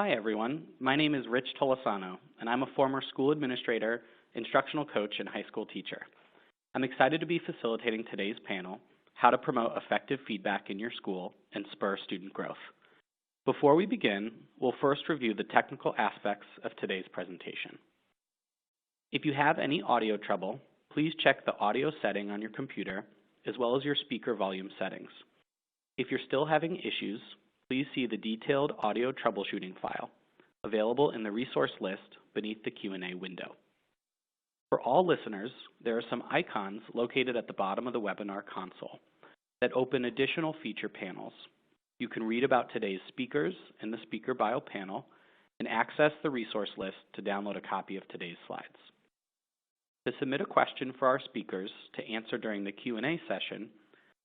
Hi everyone, my name is Rich Tolosano, and I'm a former school administrator, instructional coach, and high school teacher. I'm excited to be facilitating today's panel, How to Promote Effective Feedback in Your School and Spur Student Growth. Before we begin, we'll first review the technical aspects of today's presentation. If you have any audio trouble, please check the audio setting on your computer, as well as your speaker volume settings. If you're still having issues, please see the detailed audio troubleshooting file available in the resource list beneath the Q&A window. For all listeners, there are some icons located at the bottom of the webinar console that open additional feature panels. You can read about today's speakers in the Speaker Bio panel and access the resource list to download a copy of today's slides. To submit a question for our speakers to answer during the Q&A session,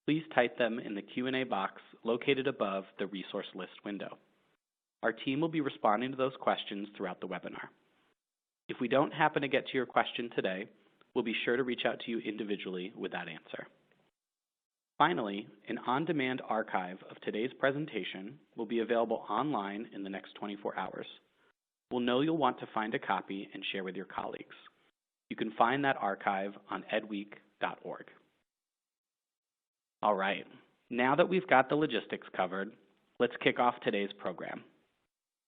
please type them in the Q&A box located above the resource list window. Our team will be responding to those questions throughout the webinar. If we don't happen to get to your question today, we'll be sure to reach out to you individually with that answer. Finally, an on-demand archive of today's presentation will be available online in the next 24 hours. We'll know you'll want to find a copy and share with your colleagues. You can find that archive on edweek.org. All right, now that we've got the logistics covered, let's kick off today's program.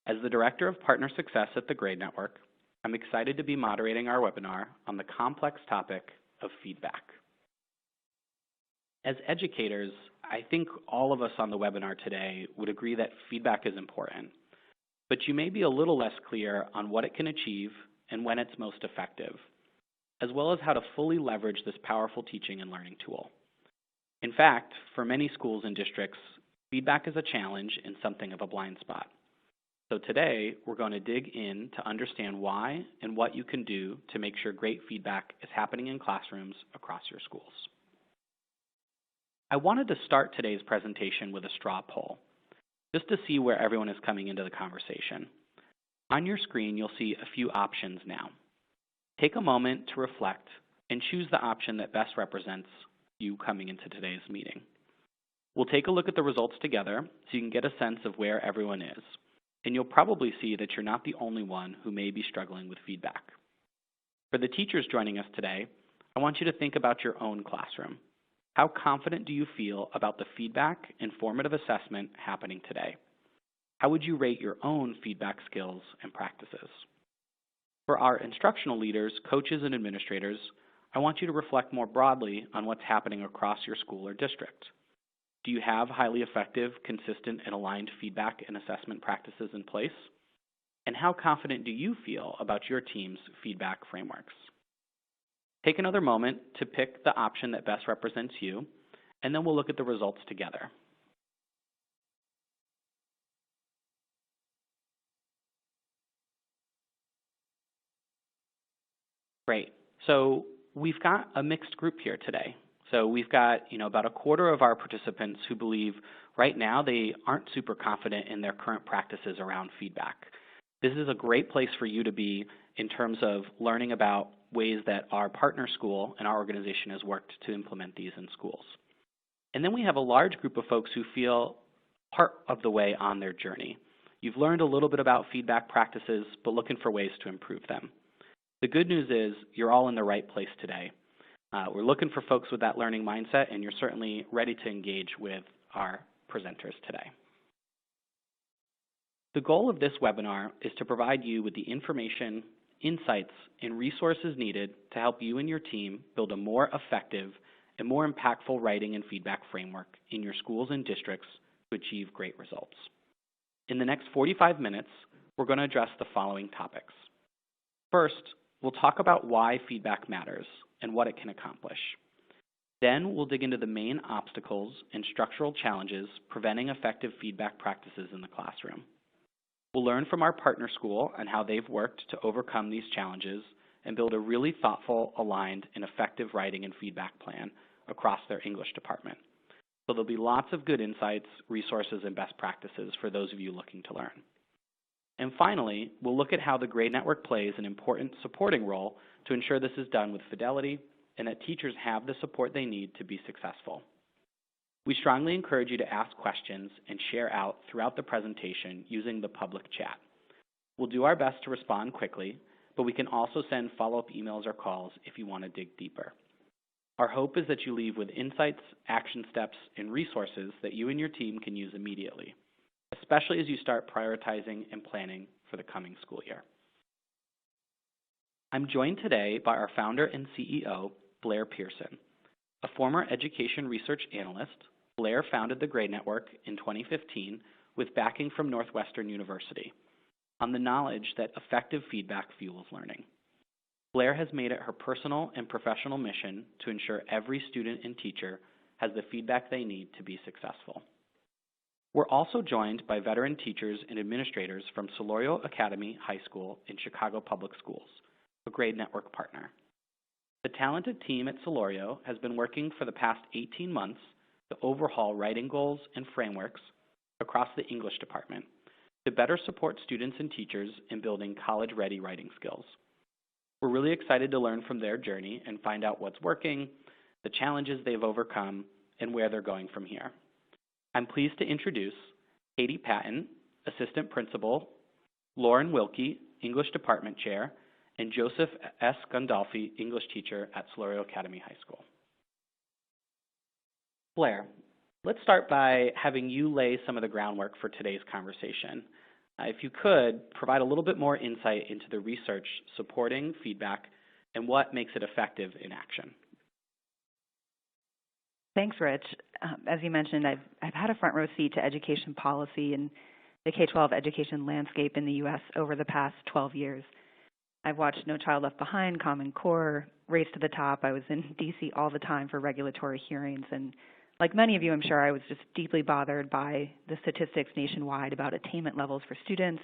As the Director of Partner Success at the Graide Network, I'm excited to be moderating our webinar on the complex topic of feedback. As educators, I think all of us on the webinar today would agree that feedback is important, but you may be a little less clear on what it can achieve and when it's most effective, as well as how to fully leverage this powerful teaching and learning tool. In fact, for many schools and districts, feedback is a challenge and something of a blind spot. So today, we're going to dig in to understand why and what you can do to make sure great feedback is happening in classrooms across your schools. I wanted to start today's presentation with a straw poll, just to see where everyone is coming into the conversation. On your screen, you'll see a few options now. Take a moment to reflect and choose the option that best represents you coming into today's meeting. We'll take a look at the results together so you can get a sense of where everyone is, and you'll probably see that you're not the only one who may be struggling with feedback. For the teachers joining us today, I want you to think about your own classroom. How confident do you feel about the feedback and formative assessment happening today? How would you rate your own feedback skills and practices? For our instructional leaders, coaches, and administrators, I want you to reflect more broadly on what's happening across your school or district. Do you have highly effective, consistent, and aligned feedback and assessment practices in place? And how confident do you feel about your team's feedback frameworks? Take another moment to pick the option that best represents you, and then we'll look at the results together. Great. So we've got a mixed group here today. So we've got about a quarter of our participants who believe right now they aren't super confident in their current practices around feedback. This is a great place for you to be in terms of learning about ways that our partner school and our organization has worked to implement these in schools. And then we have a large group of folks who feel part of the way on their journey. You've learned a little bit about feedback practices, but looking for ways to improve them. The good news is you're all in the right place today. We're looking for folks with that learning mindset, and you're certainly ready to engage with our presenters today. The goal of this webinar is to provide you with the information, insights, and resources needed to help you and your team build a more effective and more impactful writing and feedback framework in your schools and districts to achieve great results. In the next 45 minutes, we're going to address the following topics. First, we'll talk about why feedback matters and what it can accomplish. Then we'll dig into the main obstacles and structural challenges preventing effective feedback practices in the classroom. We'll learn from our partner school and how they've worked to overcome these challenges and build a really thoughtful, aligned, and effective writing and feedback plan across their English department. So there'll be lots of good insights, resources, and best practices for those of you looking to learn. And finally, we'll look at how the Graide Network plays an important supporting role to ensure this is done with fidelity and that teachers have the support they need to be successful. We strongly encourage you to ask questions and share out throughout the presentation using the public chat. We'll do our best to respond quickly, but we can also send follow-up emails or calls if you want to dig deeper. Our hope is that you leave with insights, action steps, and resources that you and your team can use immediately, especially as you start prioritizing and planning for the coming school year. I'm joined today by our founder and CEO, Blair Pearson. A former education research analyst, Blair founded the Graide Network in 2015 with backing from Northwestern University on the knowledge that effective feedback fuels learning. Blair has made it her personal and professional mission to ensure every student and teacher has the feedback they need to be successful. We're also joined by veteran teachers and administrators from Solorio Academy High School in Chicago Public Schools, a Graide Network partner. The talented team at Solorio has been working for the past 18 months to overhaul writing goals and frameworks across the English department to better support students and teachers in building college-ready writing skills. We're really excited to learn from their journey and find out what's working, the challenges they've overcome, and where they're going from here. I'm pleased to introduce Katie Patton, Assistant Principal, Lauren Wilkie, English Department Chair, and Joseph S. Gandolfi, English Teacher at Solorio Academy High School. Blair, let's start by having you lay some of the groundwork for today's conversation. If you could, provide a little bit more insight into the research supporting feedback and what makes it effective in action. Thanks, Rich. As you mentioned, I've had a front row seat to education policy and the K-12 education landscape in the U.S. over the past 12 years. I've watched No Child Left Behind, Common Core, Race to the Top. I was in D.C. all the time for regulatory hearings, and like many of you, I'm sure I was just deeply bothered by the statistics nationwide about attainment levels for students,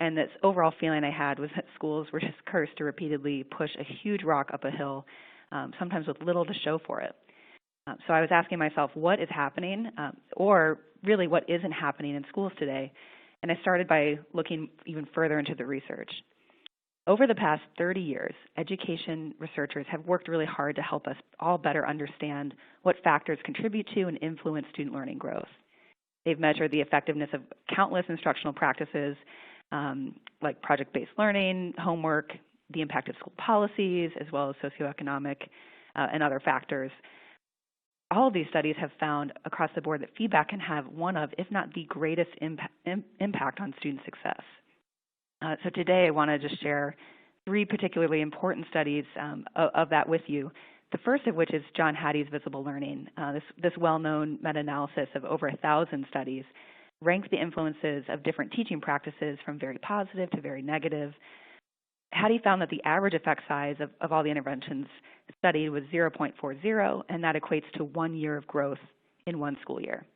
and this overall feeling I had was that schools were just cursed to repeatedly push a huge rock up a hill, sometimes with little to show for it. So I was asking myself, what is happening, or really what isn't happening in schools today? And I started by looking even further into the research. Over the past 30 years, education researchers have worked really hard to help us all better understand what factors contribute to and influence student learning growth. They've measured the effectiveness of countless instructional practices like project-based learning, homework, the impact of school policies, as well as socioeconomic and other factors. All of these studies have found across the board that feedback can have one of, if not the greatest impact on student success. So today I want to just share three particularly important studies of that with you. The first of which is John Hattie's Visible Learning. This well-known meta-analysis of over 1,000 studies ranked the influences of different teaching practices from very positive to very negative. Hattie found that the average effect size of all the interventions studied was 0.40, and that equates to 1 year of growth in one school year.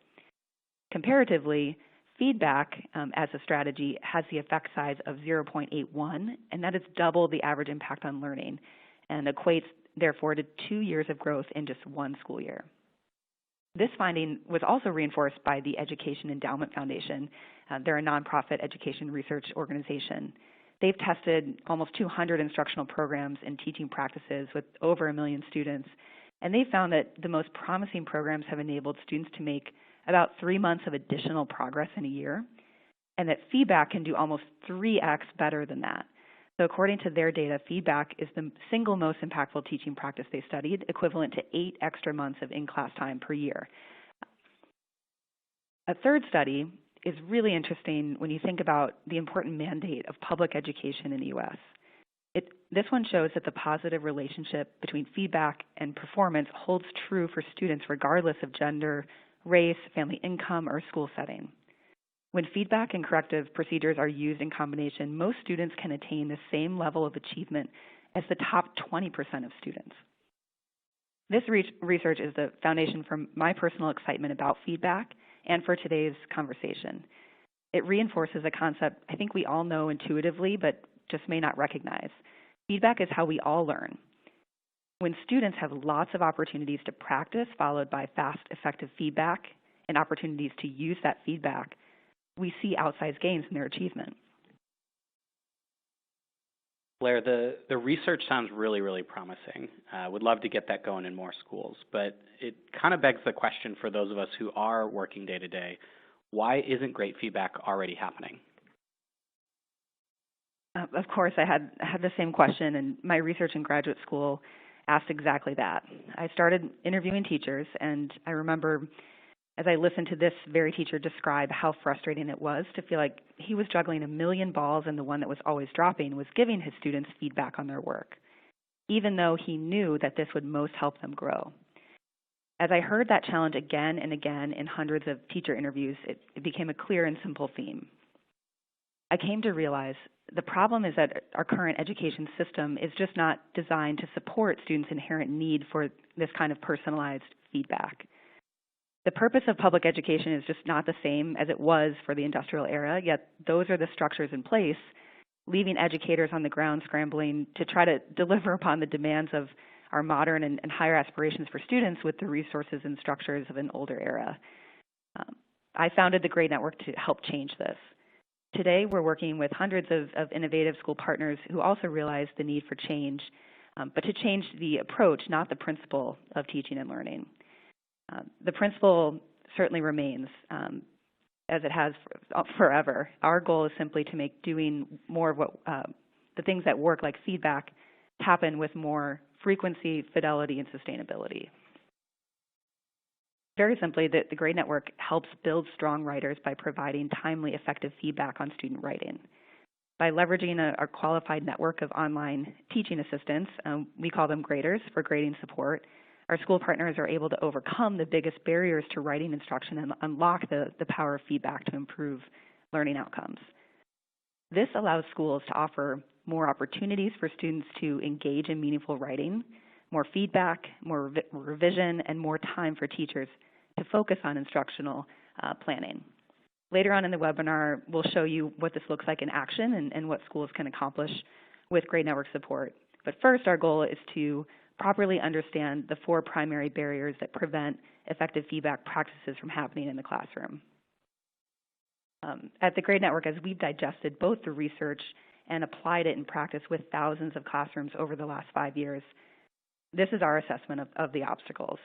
Comparatively, feedback as a strategy has the effect size of 0.81, and that is double the average impact on learning, and equates, therefore, to 2 years of growth in just one school year. This finding was also reinforced by the Education Endowment Foundation. They're a nonprofit education research organization. They've tested almost 200 instructional programs and teaching practices with over 1 million students, and they found that the most promising programs have enabled students to make about 3 months of additional progress in a year, and that feedback can do almost 3x better than that. So according to their data, feedback is the single most impactful teaching practice they studied, equivalent to 8 extra months of in-class time per year. A third study is really interesting when you think about the important mandate of public education in the U.S. This one shows that the positive relationship between feedback and performance holds true for students regardless of gender, race, family income, or school setting. When feedback and corrective procedures are used in combination, most students can attain the same level of achievement as the top 20% of students. This research is the foundation for my personal excitement about feedback and for today's conversation. It reinforces a concept I think we all know intuitively, but just may not recognize. Feedback is how we all learn. When students have lots of opportunities to practice, followed by fast, effective feedback and opportunities to use that feedback, we see outsized gains in their achievement. Blair, the research sounds really, really promising. Would love to get that going in more schools, but it kind of begs the question for those of us who are working day to day, why isn't great feedback already happening? Of course, I had the same question, and my research in graduate school asked exactly that. I started interviewing teachers, and I remember as I listened to this very teacher describe how frustrating it was to feel like he was juggling a million balls and the one that was always dropping was giving his students feedback on their work, even though he knew that this would most help them grow. As I heard that challenge again and again in hundreds of teacher interviews, it became a clear and simple theme. I came to realize the problem is that our current education system is just not designed to support students' inherent need for this kind of personalized feedback. The purpose of public education is just not the same as it was for the industrial era, yet those are the structures in place, leaving educators on the ground scrambling to try to deliver upon the demands of our modern and higher aspirations for students with the resources and structures of an older era. I founded the Graide Network to help change this. Today, we're working with hundreds of innovative school partners who also realize the need for change, but to change the approach, not the principle of teaching and learning. The principle certainly remains, as it has forever. Our goal is simply to make doing more of what the things that work, like feedback, happen with more frequency, fidelity, and sustainability. Very simply, the Graide Network helps build strong writers by providing timely, effective feedback on student writing. By leveraging our qualified network of online teaching assistants, we call them graders for grading support, our school partners are able to overcome the biggest barriers to writing instruction and unlock the power of feedback to improve learning outcomes. This allows schools to offer more opportunities for students to engage in meaningful writing, more feedback, more revision, and more time for teachers to focus on instructional planning. Later on in the webinar, we'll show you what this looks like in action and what schools can accomplish with Graide Network support. But first, our goal is to properly understand the 4 primary barriers that prevent effective feedback practices from happening in the classroom. At the Graide Network, as we've digested both the research and applied it in practice with thousands of classrooms over the last 5 years, this is our assessment of the obstacles.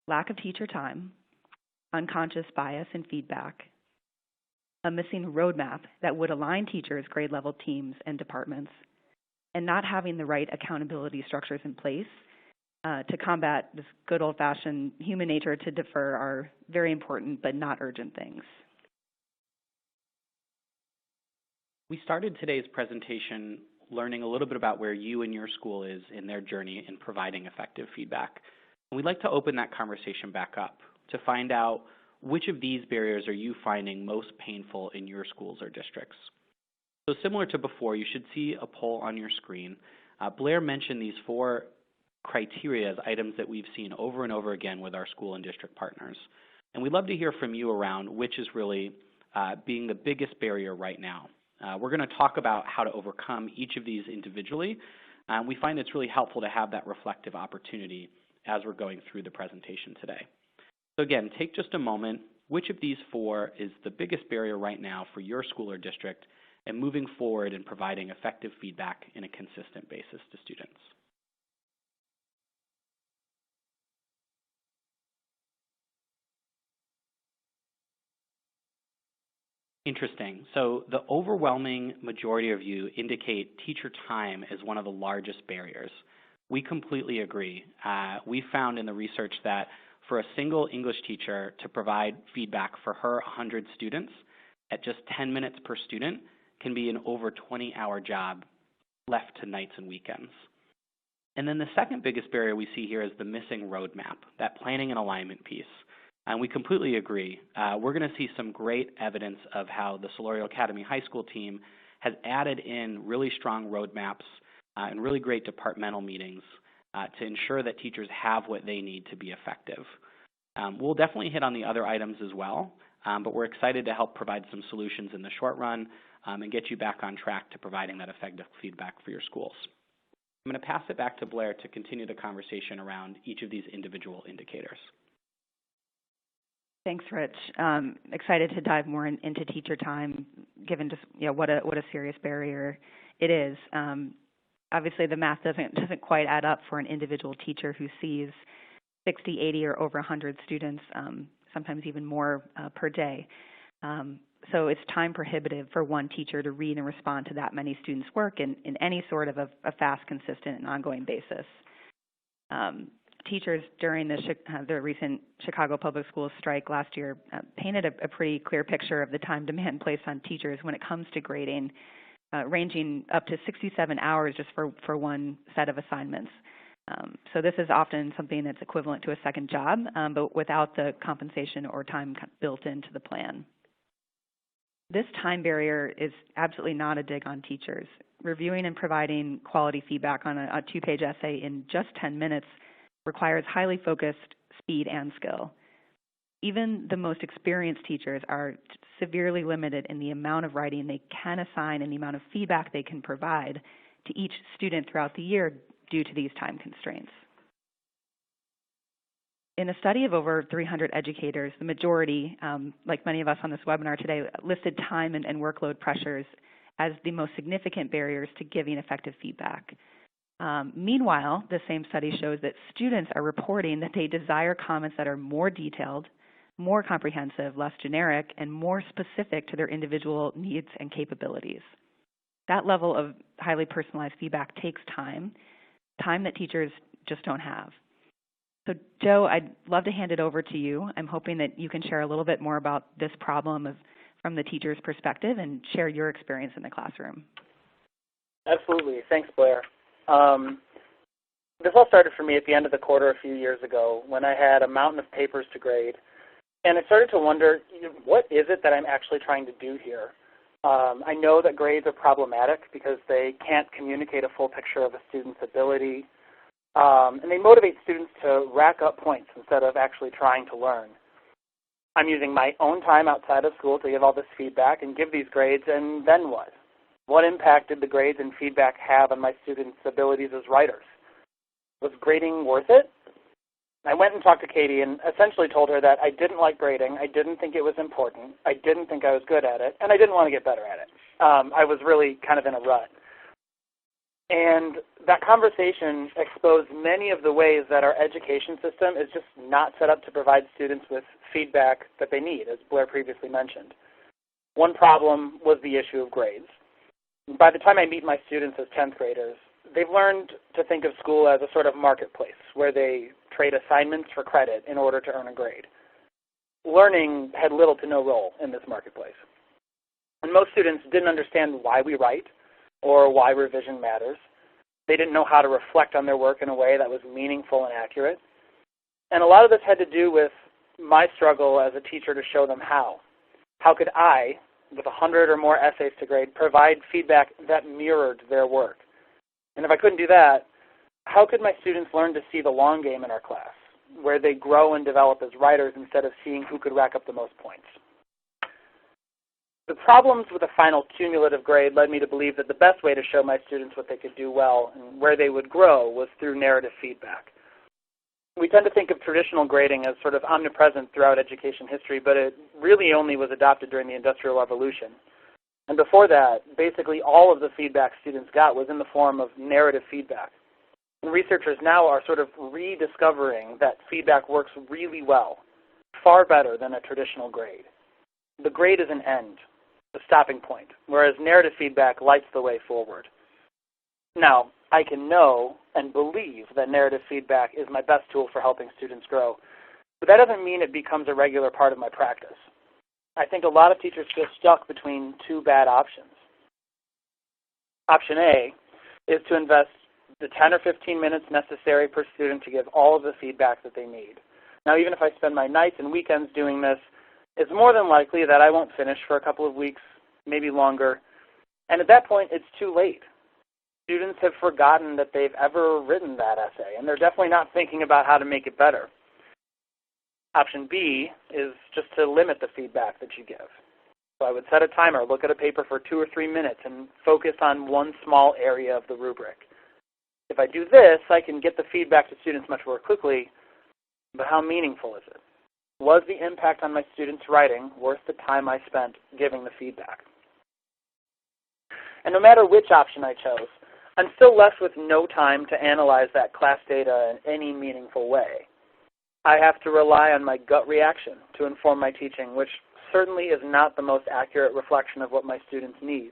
Lack of teacher time, unconscious bias in feedback, a missing roadmap that would align teachers, grade level teams, and departments, and not having the right accountability structures in place to combat this good old-fashioned human nature to defer are very important but not urgent things. We started today's presentation learning a little bit about where you and your school is in their journey in providing effective feedback. And we'd like to open that conversation back up to find out which of these barriers are you finding most painful in your schools or districts. So similar to before, you should see a poll on your screen. Blair mentioned these 4 criteria as items that we've seen over and over again with our school and district partners. And we'd love to hear from you around which is really being the biggest barrier right now. We're going to talk about how to overcome each of these individually. We find it's really helpful to have that reflective opportunity as we're going through the presentation today. So again, take just a moment. Which of these 4 is the biggest barrier right now for your school or district and moving forward and providing effective feedback in a consistent basis to students? Interesting. So the overwhelming majority of you indicate teacher time is one of the largest barriers. We completely agree. We found in the research that for a single English teacher to provide feedback for her 100 students at just 10 minutes per student can be an over 20-hour job left to nights and weekends. And then the second biggest barrier we see here is the missing roadmap, that planning and alignment piece. And we completely agree. We're going to see some great evidence of how the Solorio Academy High School team has added in really strong roadmaps and really great departmental meetings to ensure that teachers have what they need to be effective. We'll definitely hit on the other items as well, but we're excited to help provide some solutions in the short run and get you back on track to providing that effective feedback for your schools. I'm going to pass it back to Blair to continue the conversation around each of these individual indicators. Thanks, Rich. Excited to dive more into teacher time, given just what a serious barrier it is. Obviously, the math doesn't quite add up for an individual teacher who sees 60, 80, or over 100 students, sometimes even more per day. So it's time prohibitive for one teacher to read and respond to that many students' work in any sort of a fast, consistent, and ongoing basis. Teachers during the recent Chicago Public Schools strike last year painted a pretty clear picture of the time demand placed on teachers when it comes to grading, ranging up to 67 hours just for one set of assignments. So this is often something that's equivalent to a second job, but without the compensation or time built into the plan. This time barrier is absolutely not a dig on teachers. Reviewing and providing quality feedback on a two-page essay in just 10 minutes requires highly focused speed and skill. Even the most experienced teachers are severely limited in the amount of writing they can assign and the amount of feedback they can provide to each student throughout the year due to these time constraints. In a study of over 300 educators, the majority, like many of us on this webinar today, listed time and workload pressures as the most significant barriers to giving effective feedback. Meanwhile, the same study shows that students are reporting that they desire comments that are more detailed, more comprehensive, less generic, and more specific to their individual needs and capabilities. That level of highly personalized feedback takes time that teachers just don't have. So Joe, I'd love to hand it over to you. I'm hoping that you can share a little bit more about this problem from the teacher's perspective and share your experience in the classroom. Absolutely. Thanks, Blair. This all started for me at the end of the quarter a few years ago when I had a mountain of papers to grade. And I started to wonder, what is it that I'm actually trying to do here? I know that grades are problematic because they can't communicate a full picture of a student's ability. And they motivate students to rack up points instead of actually trying to learn. I'm using my own time outside of school to give all this feedback and give these grades, and then what? What impact did the grades and feedback have on my students' abilities as writers? Was grading worth it? I went and talked to Katie and essentially told her that I didn't like grading, I didn't think it was important, I didn't think I was good at it, and I didn't want to get better at it. I was really kind of in a rut. And that conversation exposed many of the ways that our education system is just not set up to provide students with feedback that they need, as Blair previously mentioned. One problem was the issue of grades. By the time I meet my students as 10th graders, they've learned to think of school as a sort of marketplace where they trade assignments for credit in order to earn a grade. Learning had little to no role in this marketplace. And most students didn't understand why we write or why revision matters. They didn't know how to reflect on their work in a way that was meaningful and accurate. And a lot of this had to do with my struggle as a teacher to show them how. How could I, with 100 or more essays to grade, provide feedback that mirrored their work? And if I couldn't do that, how could my students learn to see the long game in our class, where they grow and develop as writers instead of seeing who could rack up the most points? The problems with a final cumulative grade led me to believe that the best way to show my students what they could do well and where they would grow was through narrative feedback. We tend to think of traditional grading as sort of omnipresent throughout education history, but it really only was adopted during the Industrial Revolution. And before that, basically all of the feedback students got was in the form of narrative feedback. And researchers now are sort of rediscovering that feedback works really well, far better than a traditional grade. The grade is an end, the stopping point, whereas narrative feedback lights the way forward. Now, I can know and believe that narrative feedback is my best tool for helping students grow, but that doesn't mean it becomes a regular part of my practice. I think a lot of teachers feel stuck between two bad options. Option A is to invest the 10 or 15 minutes necessary per student to give all of the feedback that they need. Now, even if I spend my nights and weekends doing this, it's more than likely that I won't finish for a couple of weeks, maybe longer, and at that point, it's too late. Students have forgotten that they've ever written that essay, and they're definitely not thinking about how to make it better. Option B is just to limit the feedback that you give. So I would set a timer, look at a paper for 2 or 3 minutes, and focus on one small area of the rubric. If I do this, I can get the feedback to students much more quickly, but how meaningful is it? Was the impact on my students' writing worth the time I spent giving the feedback? And no matter which option I chose, I'm still left with no time to analyze that class data in any meaningful way. I have to rely on my gut reaction to inform my teaching, which certainly is not the most accurate reflection of what my students need.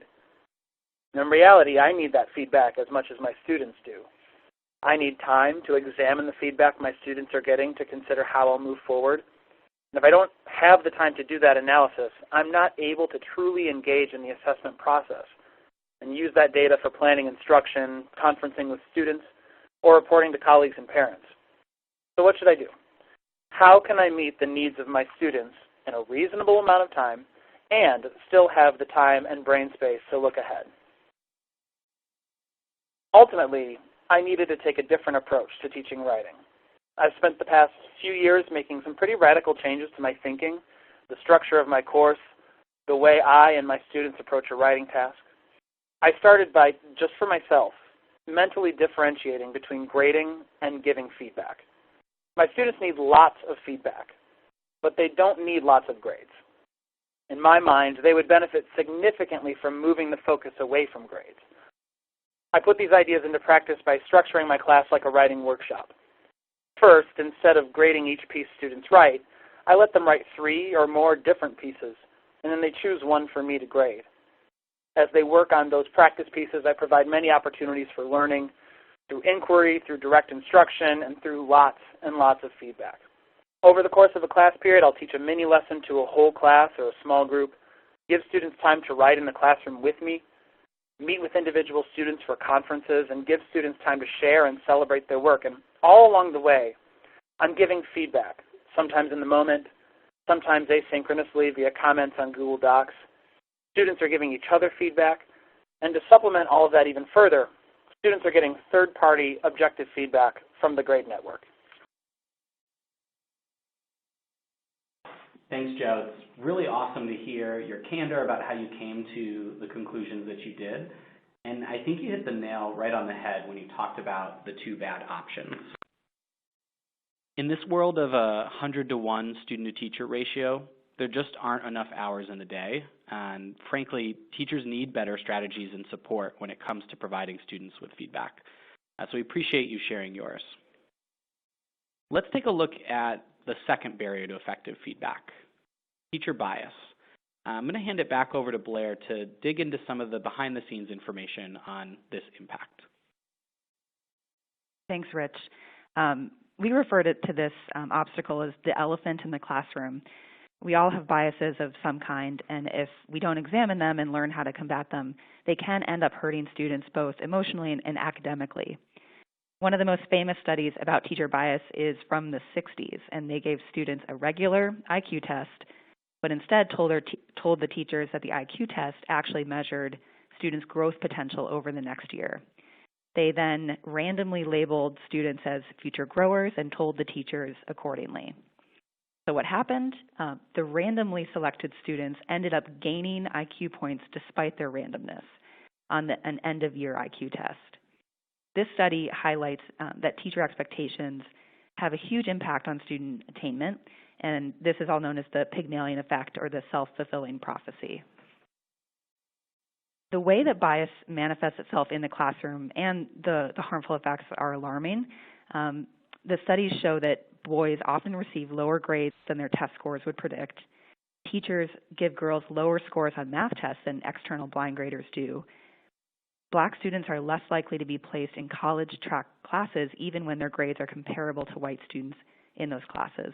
And in reality, I need that feedback as much as my students do. I need time to examine the feedback my students are getting to consider how I'll move forward. And if I don't have the time to do that analysis, I'm not able to truly engage in the assessment process and use that data for planning instruction, conferencing with students, or reporting to colleagues and parents. So what should I do? How can I meet the needs of my students in a reasonable amount of time and still have the time and brain space to look ahead? Ultimately, I needed to take a different approach to teaching writing. I've spent the past few years making some pretty radical changes to my thinking, the structure of my course, the way I and my students approach a writing task. I started by, just for myself, mentally differentiating between grading and giving feedback. My students need lots of feedback, but they don't need lots of grades. In my mind, they would benefit significantly from moving the focus away from grades. I put these ideas into practice by structuring my class like a writing workshop. First, instead of grading each piece students write, I let them write 3 or more different pieces, and then they choose one for me to grade. As they work on those practice pieces, I provide many opportunities for learning through inquiry, through direct instruction, and through lots and lots of feedback. Over the course of a class period, I'll teach a mini lesson to a whole class or a small group, give students time to write in the classroom with me, meet with individual students for conferences, and give students time to share and celebrate their work. And all along the way, I'm giving feedback, sometimes in the moment, sometimes asynchronously via comments on Google Docs. Students are giving each other feedback. And to supplement all of that even further, students are getting third-party objective feedback from the Graide Network. Thanks, Joe. It's really awesome to hear your candor about how you came to the conclusions that you did. And I think you hit the nail right on the head when you talked about the 2 bad options. In this world of a 100-to-1 student-to-teacher ratio, there just aren't enough hours in the day. And frankly, teachers need better strategies and support when it comes to providing students with feedback. So we appreciate you sharing yours. Let's take a look at the second barrier to effective feedback, teacher bias. I'm going to hand it back over to Blair to dig into some of the behind-the-scenes information on this impact. Thanks, Rich. We refer to this obstacle as the elephant in the classroom. We all have biases of some kind, and if we don't examine them and learn how to combat them, they can end up hurting students both emotionally and academically. One of the most famous studies about teacher bias is from the 60s, and they gave students a regular IQ test, but instead told the teachers that the IQ test actually measured students' growth potential over the next year. They then randomly labeled students as future growers and told the teachers accordingly. So what happened? The randomly selected students ended up gaining IQ points despite their randomness on an end-of-year IQ test. This study highlights that teacher expectations have a huge impact on student attainment, and this is all known as the Pygmalion effect or the self-fulfilling prophecy. The way that bias manifests itself in the classroom and the harmful effects are alarming. The studies show that boys often receive lower grades than their test scores would predict. Teachers give girls lower scores on math tests than external blind graders do. Black students are less likely to be placed in college track classes even when their grades are comparable to white students in those classes.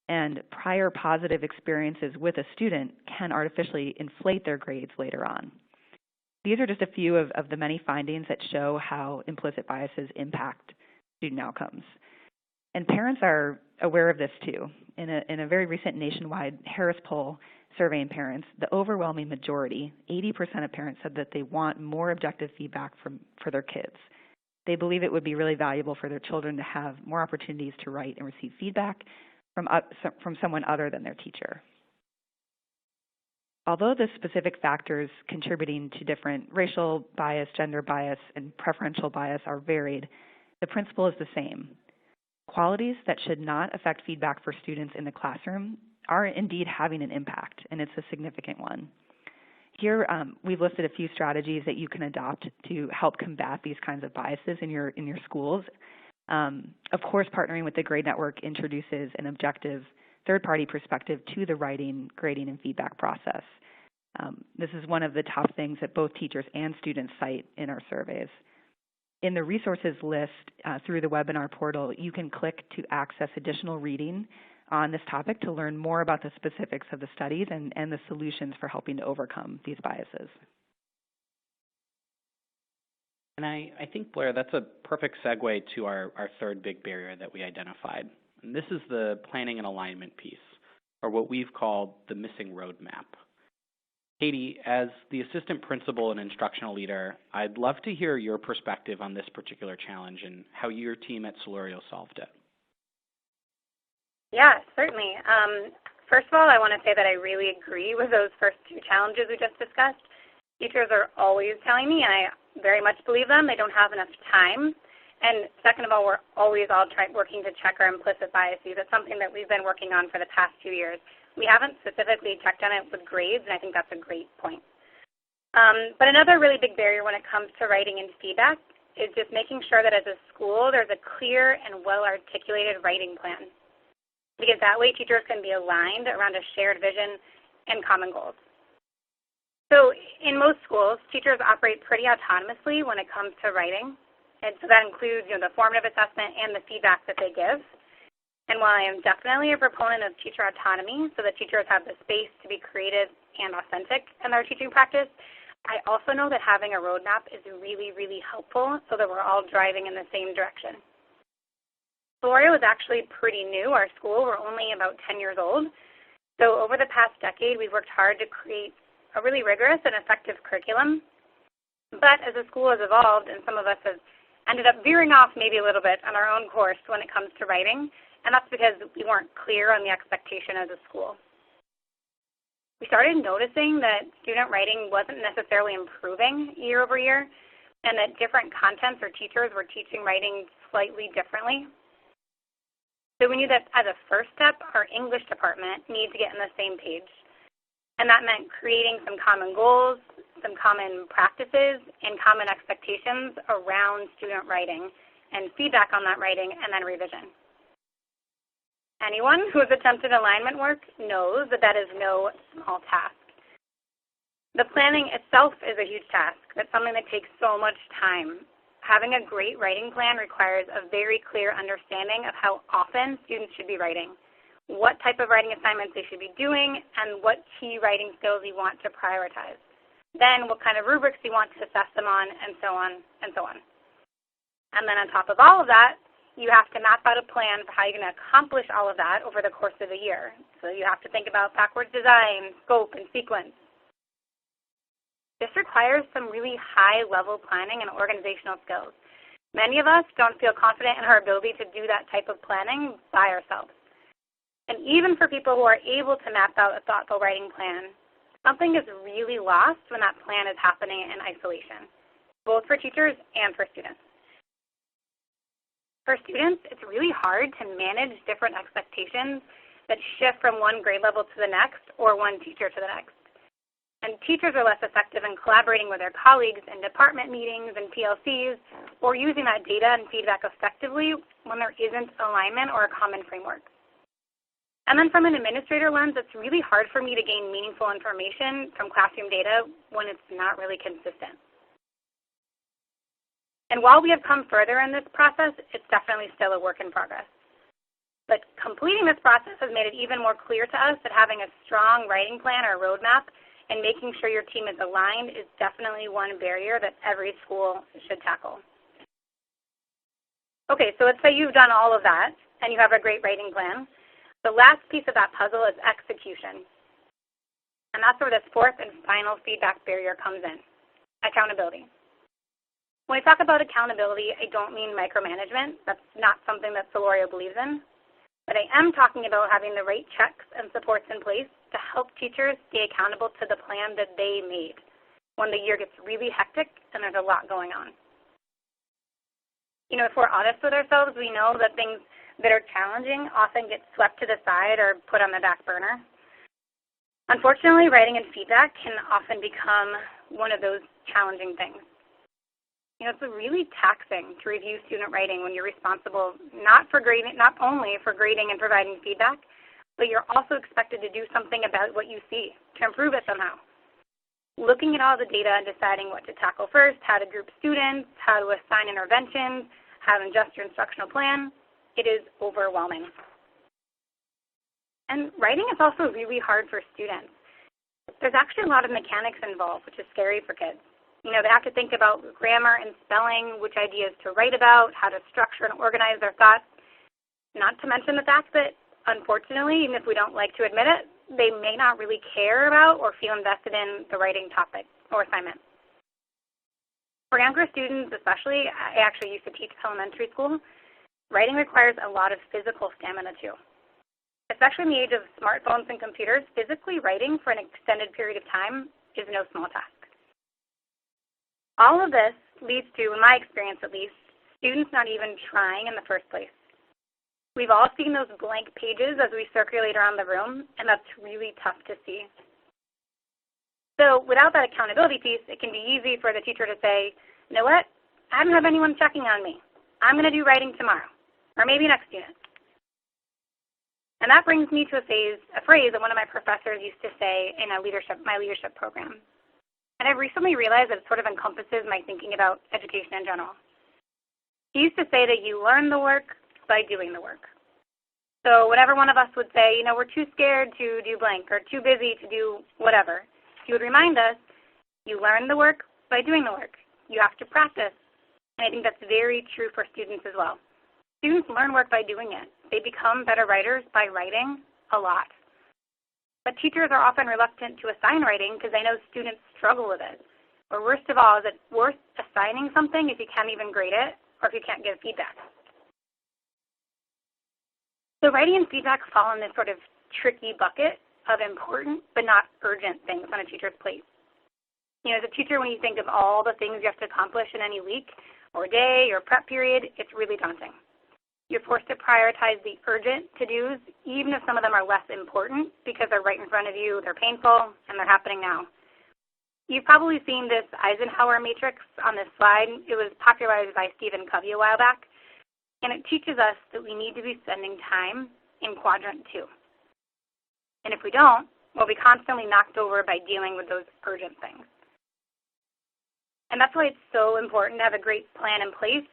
And prior positive experiences with a student can artificially inflate their grades later on. These are just a few of the many findings that show how implicit biases impact student outcomes. And parents are aware of this too. In a very recent nationwide Harris poll surveying parents, the overwhelming majority, 80% of parents, said that they want more objective feedback for their kids. They believe it would be really valuable for their children to have more opportunities to write and receive feedback from someone other than their teacher. Although the specific factors contributing to different racial bias, gender bias, and preferential bias are varied, the principle is the same. Qualities that should not affect feedback for students in the classroom are indeed having an impact, and it's a significant one. Here, we've listed a few strategies that you can adopt to help combat these kinds of biases in your schools. Of course, partnering with the Graide Network introduces an objective third-party perspective to the writing, grading, and feedback process. This is one of the top things that both teachers and students cite in our surveys. In the resources list through the webinar portal, you can click to access additional reading on this topic to learn more about the specifics of the studies and the solutions for helping to overcome these biases. And I think, Blair, that's a perfect segue to our third big barrier that we identified. And this is the planning and alignment piece, or what we've called the missing roadmap. Katie, as the assistant principal and instructional leader, I'd love to hear your perspective on this particular challenge and how your team at Solorio solved it. Yeah, certainly. First of all, I want to say that I really agree with those first two challenges we just discussed. Teachers are always telling me, and I very much believe them, they don't have enough time. And second of all, we're always all working to check our implicit biases. It's something that we've been working on for the past 2 years. We haven't specifically checked on it with grades, and I think that's a great point. But another really big barrier when it comes to writing and feedback is just making sure that as a school there's a clear and well-articulated writing plan. Because that way teachers can be aligned around a shared vision and common goals. So in most schools, teachers operate pretty autonomously when it comes to writing. And so that includes the formative assessment and the feedback that they give. And while I am definitely a proponent of teacher autonomy so that teachers have the space to be creative and authentic in their teaching practice, I also know that having a roadmap is really, really helpful so that we're all driving in the same direction. Solorio is actually pretty new. Our school, we're only about 10 years old. So over the past decade, we've worked hard to create a really rigorous and effective curriculum. But as the school has evolved, and some of us have ended up veering off maybe a little bit on our own course when it comes to writing, and that's because we weren't clear on the expectation as a school. We started noticing that student writing wasn't necessarily improving year over year, and that different contents or teachers were teaching writing slightly differently. So we knew that as a first step, our English department needed to get on the same page. And that meant creating some common goals, some common practices, and common expectations around student writing and feedback on that writing and then revision. Anyone who has attempted alignment work knows that that is no small task. The planning itself is a huge task. That's something that takes so much time. Having a great writing plan requires a very clear understanding of how often students should be writing, what type of writing assignments they should be doing, and what key writing skills you want to prioritize. Then what kind of rubrics you want to assess them on, and so on, and so on. And then on top of all of that, you have to map out a plan for how you're going to accomplish all of that over the course of a year. So you have to think about backwards design, scope, and sequence. This requires some really high-level planning and organizational skills. Many of us don't feel confident in our ability to do that type of planning by ourselves. And even for people who are able to map out a thoughtful writing plan, something is really lost when that plan is happening in isolation, both for teachers and for students. For students, it's really hard to manage different expectations that shift from one grade level to the next or one teacher to the next. And teachers are less effective in collaborating with their colleagues in department meetings and PLCs or using that data and feedback effectively when there isn't alignment or a common framework. And then from an administrator lens, it's really hard for me to gain meaningful information from classroom data when it's not really consistent. And while we have come further in this process, it's definitely still a work in progress. But completing this process has made it even more clear to us that having a strong writing plan or roadmap and making sure your team is aligned is definitely one barrier that every school should tackle. Okay, so let's say you've done all of that and you have a great writing plan. The last piece of that puzzle is execution. And that's where this fourth and final feedback barrier comes in, accountability. When we talk about accountability, I don't mean micromanagement. That's not something that Solorio believes in. But I am talking about having the right checks and supports in place to help teachers stay accountable to the plan that they made when the year gets really hectic and there's a lot going on. If we're honest with ourselves, we know that things that are challenging often get swept to the side or put on the back burner. Unfortunately, writing and feedback can often become one of those challenging things. It's really taxing to review student writing when you're responsible not only for grading and providing feedback, but you're also expected to do something about what you see to improve it somehow. Looking at all the data and deciding what to tackle first, how to group students, how to assign interventions, how to adjust your instructional plan, it is overwhelming. And writing is also really hard for students. There's actually a lot of mechanics involved, which is scary for kids. You know, they have to think about grammar and spelling, which ideas to write about, how to structure and organize their thoughts, not to mention the fact that, unfortunately, even if we don't like to admit it, they may not really care about or feel invested in the writing topic or assignment. For younger students especially, I actually used to teach elementary school, writing requires a lot of physical stamina too. Especially in the age of smartphones and computers, physically writing for an extended period of time is no small task. All of this leads to, in my experience at least, students not even trying in the first place. We've all seen those blank pages as we circulate around the room, and that's really tough to see. So without that accountability piece, it can be easy for the teacher to say, you know what, I don't have anyone checking on me. I'm going to do writing tomorrow, or maybe next unit. And that brings me to a phrase that one of my professors used to say in my leadership program. And I've recently realized that it sort of encompasses my thinking about education in general. He used to say that you learn the work by doing the work. So whenever one of us would say, you know, we're too scared to do blank or too busy to do whatever, he would remind us, you learn the work by doing the work. You have to practice. And I think that's very true for students as well. Students learn work by doing it. They become better writers by writing a lot. But teachers are often reluctant to assign writing because they know students struggle with it. Or worst of all, is it worth assigning something if you can't even grade it or if you can't give feedback? So writing and feedback fall in this sort of tricky bucket of important but not urgent things on a teacher's plate. You know, as a teacher, when you think of all the things you have to accomplish in any week or day or prep period, it's really daunting. You're forced to prioritize the urgent to-dos, even if some of them are less important because they're right in front of you, they're painful, and they're happening now. You've probably seen this Eisenhower Matrix on this slide. It was popularized by Stephen Covey a while back. And it teaches us that we need to be spending time in quadrant 2. And if we don't, we'll be constantly knocked over by dealing with those urgent things. And that's why it's so important to have a great plan in place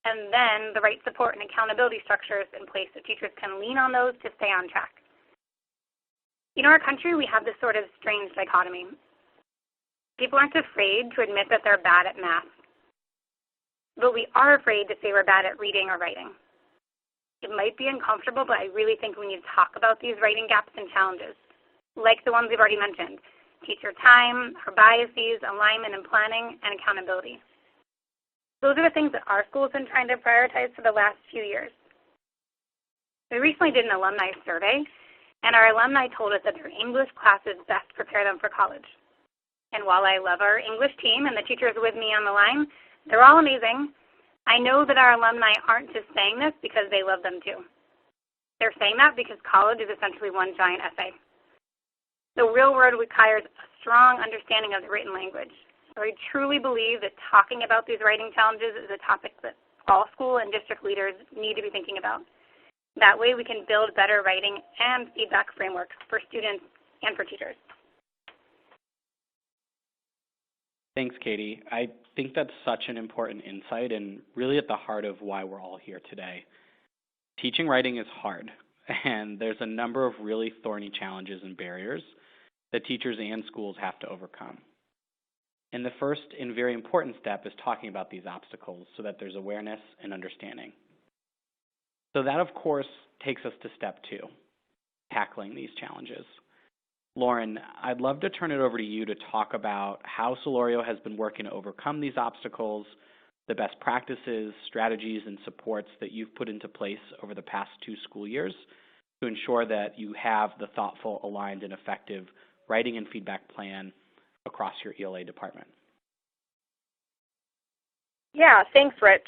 and then the right support and accountability structures in place so teachers can lean on those to stay on track. In our country, we have this sort of strange dichotomy. People aren't afraid to admit that they're bad at math. But we are afraid to say we're bad at reading or writing. It might be uncomfortable, but I really think we need to talk about these writing gaps and challenges, like the ones we've already mentioned: teacher time, our biases, alignment and planning, and accountability. Those are the things that our school has been trying to prioritize for the last few years. We recently did an alumni survey, and our alumni told us that their English classes best prepare them for college. And while I love our English team and the teachers with me on the line, they're all amazing, I know that our alumni aren't just saying this because they love them too. They're saying that because college is essentially one giant essay. The real world requires a strong understanding of the written language. So I truly believe that talking about these writing challenges is a topic that all school and district leaders need to be thinking about. That way we can build better writing and feedback frameworks for students and for teachers. Thanks, Katie. I think that's such an important insight and really at the heart of why we're all here today. Teaching writing is hard, and there's a number of really thorny challenges and barriers that teachers and schools have to overcome. And the first and very important step is talking about these obstacles so that there's awareness and understanding. So that, of course, takes us to step 2, tackling these challenges. Lauren, I'd love to turn it over to you to talk about how Solorio has been working to overcome these obstacles, the best practices, strategies, and supports that you've put into place over the past 2 school years to ensure that you have the thoughtful, aligned, and effective writing and feedback plan across your ELA department. Yeah, thanks, Rich.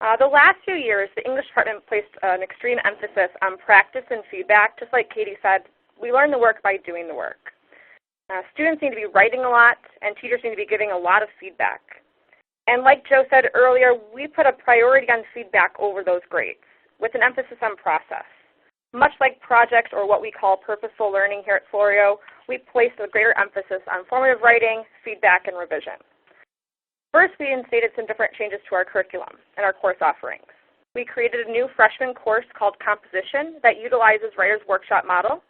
The last few years, the English department placed an extreme emphasis on practice and feedback. Just like Katie said, we learn the work by doing the work. Students need to be writing a lot, and teachers need to be giving a lot of feedback. And like Joe said earlier, we put a priority on feedback over those grades, with an emphasis on process. Much like projects or what we call purposeful learning here at Florio, we placed a greater emphasis on formative writing, feedback, and revision. First, we instated some different changes to our curriculum and our course offerings. We created a new freshman course called Composition that utilizes Writer's Workshop model,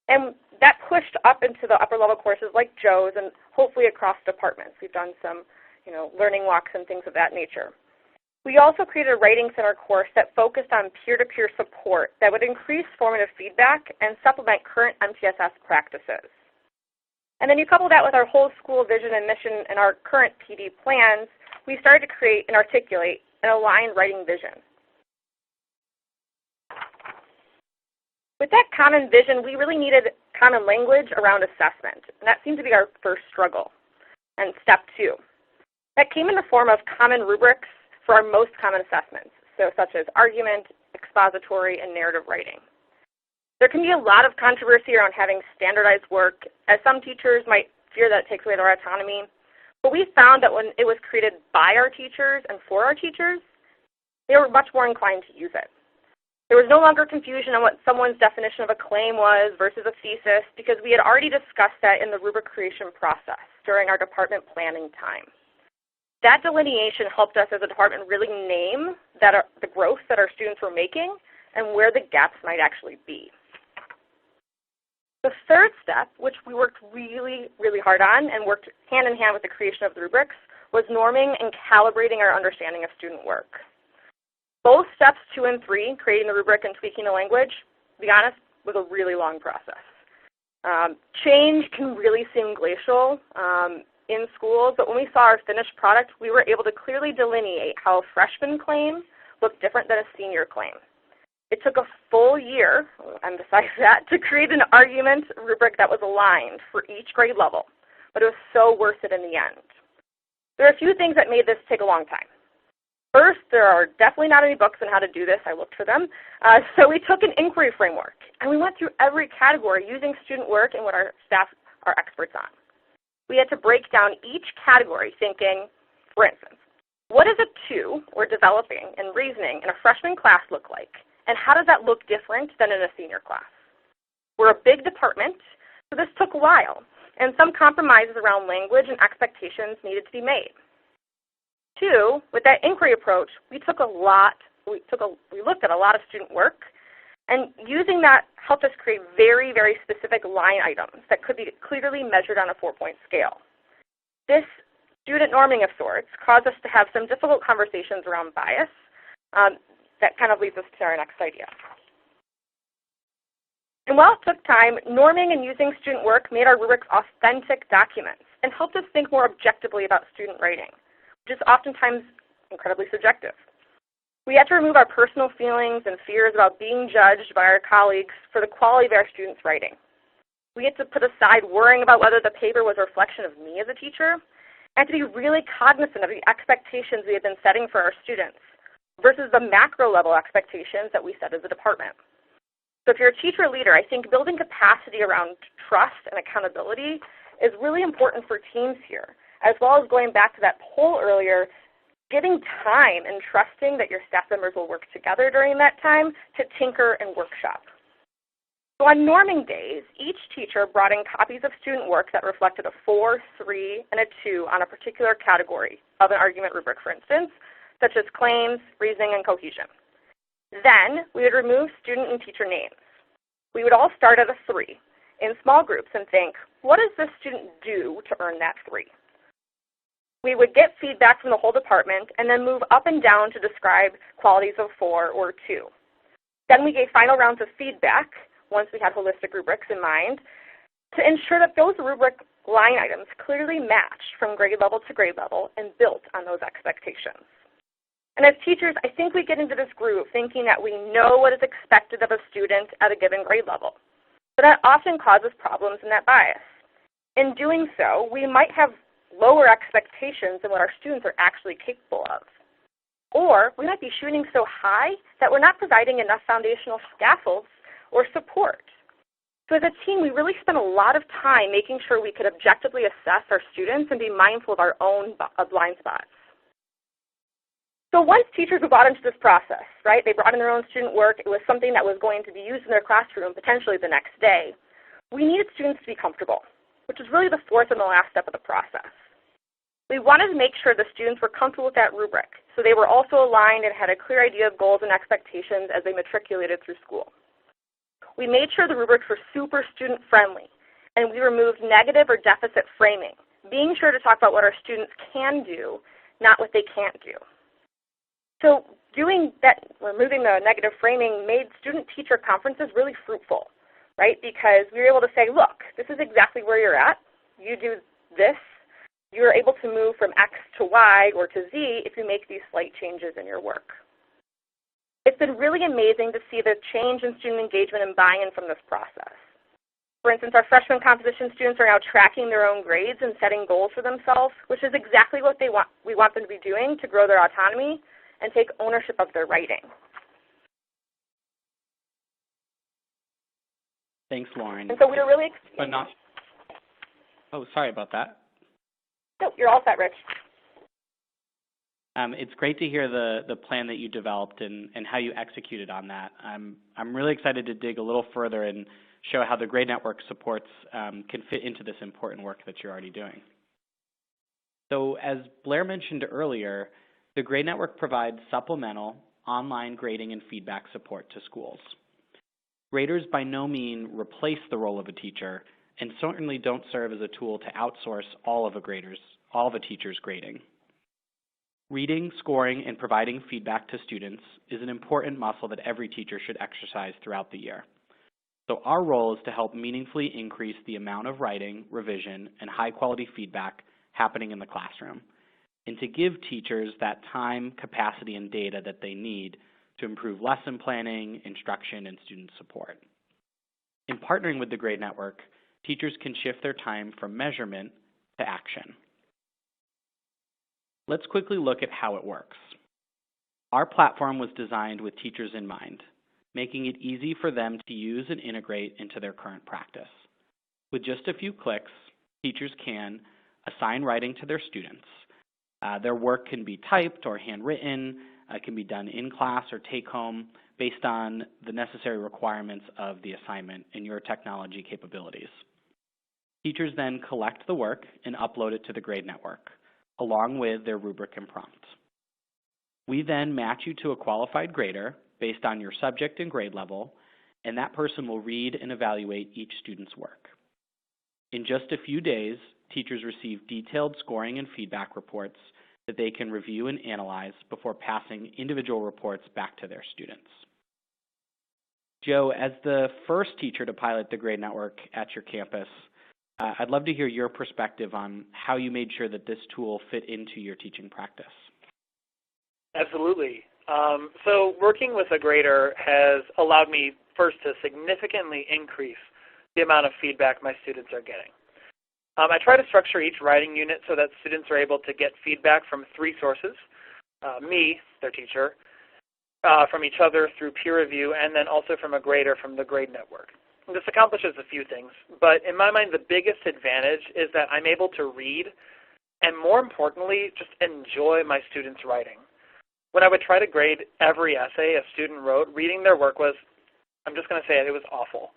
and that pushed up into the upper level courses like Joe's and hopefully across departments. We've done some learning walks and things of that nature. We also created a Writing Center course that focused on peer-to-peer support that would increase formative feedback and supplement current MTSS practices. And then you couple that with our whole school vision and mission and our current PD plans, we started to create and articulate an aligned writing vision. With that common vision, we really needed common language around assessment, and that seemed to be our first struggle. And step 2. That came in the form of common rubrics for our most common assessments, such as argument, expository, and narrative writing. There can be a lot of controversy around having standardized work, as some teachers might fear that it takes away their autonomy. But we found that when it was created by our teachers and for our teachers, they were much more inclined to use it. There was no longer confusion on what someone's definition of a claim was versus a thesis, because we had already discussed that in the rubric creation process during our department planning time. That delineation helped us as a department really name the growth that our students were making and where the gaps might actually be. The third step, which we worked really, really hard on and worked hand in hand with the creation of the rubrics, was norming and calibrating our understanding of student work. Both steps 2 and 3, creating the rubric and tweaking the language, to be honest, was a really long process. Change can really seem glacial in schools, but when we saw our finished product, we were able to clearly delineate how a freshman claim looked different than a senior claim. It took a full year, I'll emphasize that, to create an argument rubric that was aligned for each grade level, but it was so worth it in the end. There are a few things that made this take a long time. First, there are definitely not any books on how to do this. I looked for them. So we took an inquiry framework, and we went through every category using student work and what our staff are experts on. We had to break down each category thinking, for instance, what does a 2, or developing and reasoning, in a freshman class look like? And how does that look different than in a senior class? We're a big department, so this took a while, and some compromises around language and expectations needed to be made. 2, with that inquiry approach, we looked at a lot of student work, and using that helped us create very, very specific line items that could be clearly measured on a 4-point scale. This student norming of sorts caused us to have some difficult conversations around bias. That kind of leads us to our next idea. And while it took time, norming and using student work made our rubrics authentic documents and helped us think more objectively about student writing, which is oftentimes incredibly subjective. We had to remove our personal feelings and fears about being judged by our colleagues for the quality of our students' writing. We had to put aside worrying about whether the paper was a reflection of me as a teacher, and to be really cognizant of the expectations we had been setting for our students versus the macro level expectations that we set as a department. So if you're a teacher leader, I think building capacity around trust and accountability is really important for teams here, as well as going back to that poll earlier, giving time and trusting that your staff members will work together during that time to tinker and workshop. So on norming days, each teacher brought in copies of student work that reflected a 4, 3, and a 2 on a particular category of an argument rubric, for instance, such as claims, reasoning, and cohesion. Then we would remove student and teacher names. We would all start at a 3 in small groups and think, what does this student do to earn that 3? We would get feedback from the whole department and then move up and down to describe qualities of 4 or 2. Then we gave final rounds of feedback, once we had holistic rubrics in mind, to ensure that those rubric line items clearly matched from grade level to grade level and built on those expectations. And as teachers, I think we get into this groove thinking that we know what is expected of a student at a given grade level. But that often causes problems in that bias. In doing so, we might have lower expectations than what our students are actually capable of. Or we might be shooting so high that we're not providing enough foundational scaffolds or support. So as a team, we really spent a lot of time making sure we could objectively assess our students and be mindful of our own blind spots. So once teachers were brought into this process, right, they brought in their own student work, it was something that was going to be used in their classroom potentially the next day, we needed students to be comfortable, which is really the fourth and the last step of the process. We wanted to make sure the students were comfortable with that rubric, so they were also aligned and had a clear idea of goals and expectations as they matriculated through school. We made sure the rubrics were super student-friendly, and we removed negative or deficit framing, being sure to talk about what our students can do, not what they can't do. So doing that, removing the negative framing made student-teacher conferences really fruitful, right? Because we were able to say, look, this is exactly where you're at. You do this. You're able to move from X to Y or to Z if you make these slight changes in your work. It's been really amazing to see the change in student engagement and buy-in from this process. For instance, our freshman composition students are now tracking their own grades and setting goals for themselves, which is exactly what we want them to be doing to grow their autonomy and take ownership of their writing. Thanks, Lauren. And so we were really excited. But not. Oh, sorry about that. No, you're all set, Rich. It's great to hear the plan that you developed and how you executed on that. I'm really excited to dig a little further and show how the Graide Network supports can fit into this important work that you're already doing. So as Blair mentioned earlier, the Graide Network provides supplemental online grading and feedback support to schools. Graders by no means replace the role of a teacher and certainly don't serve as a tool to outsource all of a teacher's grading. Reading, scoring, and providing feedback to students is an important muscle that every teacher should exercise throughout the year. So our role is to help meaningfully increase the amount of writing, revision, and high-quality feedback happening in the classroom, and to give teachers that time, capacity, and data that they need to improve lesson planning, instruction, and student support. In partnering with the Graide Network, teachers can shift their time from measurement to action. Let's quickly look at how it works. Our platform was designed with teachers in mind, making it easy for them to use and integrate into their current practice. With just a few clicks, teachers can assign writing to their students. Their work can be typed or handwritten, can be done in class or take home based on the necessary requirements of the assignment and your technology capabilities. Teachers then collect the work and upload it to the Graide Network, along with their rubric and prompt. We then match you to a qualified grader based on your subject and grade level, and that person will read and evaluate each student's work. In just a few days, teachers receive detailed scoring and feedback reports that they can review and analyze before passing individual reports back to their students. Joe, as the first teacher to pilot the Graide Network at your campus, I'd love to hear your perspective on how you made sure that this tool fit into your teaching practice. Absolutely. So working with a grader has allowed me first to significantly increase the amount of feedback my students are getting. I try to structure each writing unit so that students are able to get feedback from three sources, me, their teacher, from each other through peer review, and then also from a grader from the Graide Network. And this accomplishes a few things, but in my mind the biggest advantage is that I'm able to read and, more importantly, just enjoy my students' writing. When I would try to grade every essay a student wrote, reading their work was, I'm just going to say it was awful.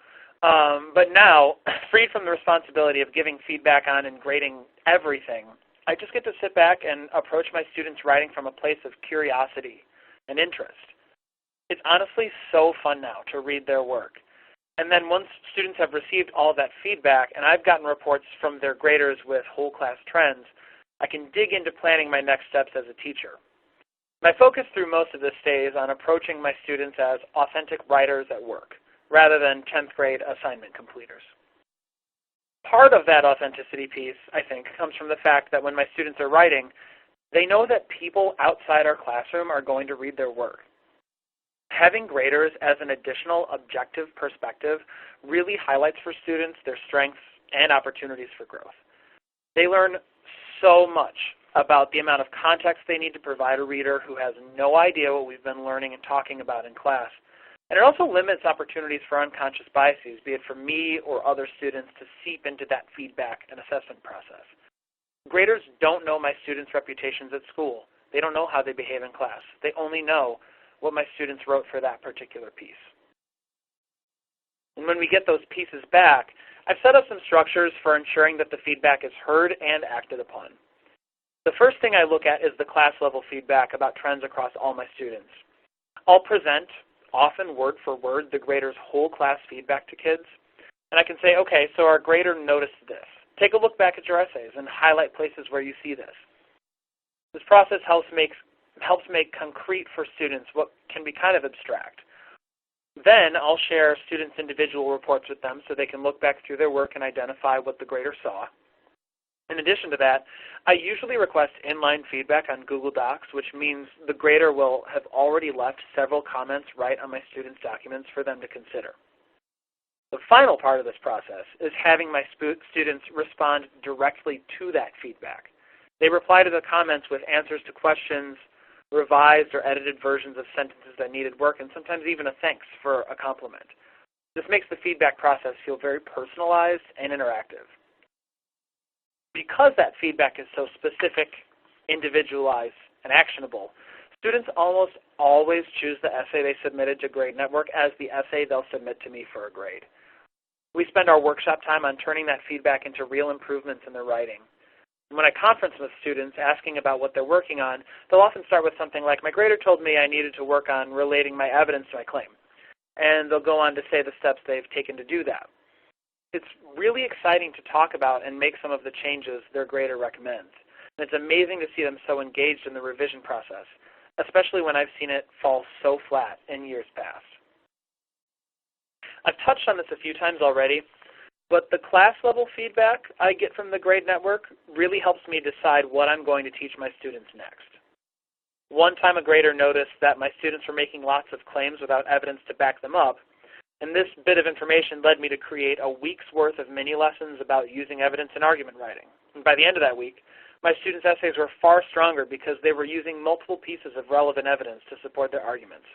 But now, freed from the responsibility of giving feedback on and grading everything, I just get to sit back and approach my students' writing from a place of curiosity and interest. It's honestly so fun now to read their work. And then once students have received all of that feedback, and I've gotten reports from their graders with whole class trends, I can dig into planning my next steps as a teacher. My focus through most of this stays on approaching my students as authentic writers at work, rather than 10th grade assignment completers. Part of that authenticity piece, I think, comes from the fact that when my students are writing, they know that people outside our classroom are going to read their work. Having graders as an additional objective perspective really highlights for students their strengths and opportunities for growth. They learn so much about the amount of context they need to provide a reader who has no idea what we've been learning and talking about in class. And it also limits opportunities for unconscious biases, be it from me or other students, to seep into that feedback and assessment process. Graders don't know my students' reputations at school. They don't know how they behave in class. They only know what my students wrote for that particular piece. And when we get those pieces back, I've set up some structures for ensuring that the feedback is heard and acted upon. The first thing I look at is the class-level feedback about trends across all my students. I'll present, often word for word, the grader's whole class feedback to kids. And I can say, okay, so our grader noticed this. Take a look back at your essays and highlight places where you see this. This process helps make concrete for students what can be kind of abstract. Then I'll share students' individual reports with them so they can look back through their work and identify what the grader saw. In addition to that, I usually request inline feedback on Google Docs, which means the grader will have already left several comments right on my students' documents for them to consider. The final part of this process is having my students respond directly to that feedback. They reply to the comments with answers to questions, revised or edited versions of sentences that needed work, and sometimes even a thanks for a compliment. This makes the feedback process feel very personalized and interactive. Because that feedback is so specific, individualized, and actionable, students almost always choose the essay they submitted to Graide Network as the essay they'll submit to me for a grade. We spend our workshop time on turning that feedback into real improvements in their writing. And when I conference with students asking about what they're working on, they'll often start with something like, my grader told me I needed to work on relating my evidence to my claim. And they'll go on to say the steps they've taken to do that. It's really exciting to talk about and make some of the changes their grader recommends. And it's amazing to see them so engaged in the revision process, especially when I've seen it fall so flat in years past. I've touched on this a few times already, but the class-level feedback I get from the Graide Network really helps me decide what I'm going to teach my students next. One time a grader noticed that my students were making lots of claims without evidence to back them up, and this bit of information led me to create a week's worth of mini-lessons about using evidence in argument writing. And by the end of that week, my students' essays were far stronger because they were using multiple pieces of relevant evidence to support their arguments.